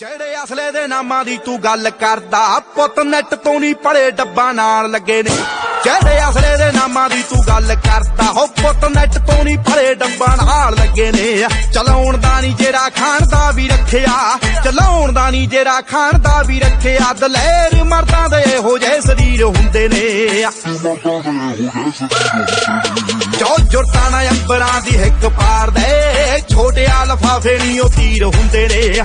ਜਿਹੜੇ ਅਸਲੇ ਦੇ ਨਾਮਾਂ ਦੀ ਤੂੰ ਗੱਲ ਕਰਦਾ ਪੁੱਤ ਨੈਟ ਤੋਂ ਨਹੀਂ ਪੜੇ ਡੱਬਾ ਨਾਲ ਲੱਗੇ ਨੇ। ਜਿਹੜੇ ਅਸਲੇ ਦੇ ਨਾਮਾਂ ਦੀ ਤੂੰ ਗੱਲ ਕਰਦਾ ਹੋ ਪੁੱਤ ਨੈਟ ਤੋਂ ਨਹੀਂ ਪੜੇ ਡੱਬਾ ਨਾਲ ਲੱਗੇ ਨੇ। ਚਲਾਉਣ ਦਾ ਨਹੀਂ ਜਿਹੜਾ ਖਾਣ ਦਾ ਵੀ ਰੱਖਿਆ, ਚਲਾਉਣ ਦਾ ਨਹੀਂ ਜਿਹੜਾ ਖਾਣ ਦਾ ਵੀ ਰੱਖਿਆ। ਦਲੇਰ ਮਰਦਾਂ ਦੇ ਇਹੋ ਜਿਹੇ ਸਰੀਰ ਹੁੰਦੇ ਨੇ। ਜੋ ਜੁਰਤਾਂ ਨਾ ਅੰਬਰਾਂ ਦੀ ਹਿੱਕ ਪਾਰ ਦੇ, ਛੋਟਿਆ ਲਫਾਫੇ ਨਹੀਂ ਉਹ ਤੀਰ ਹੁੰਦੇ ਨੇ।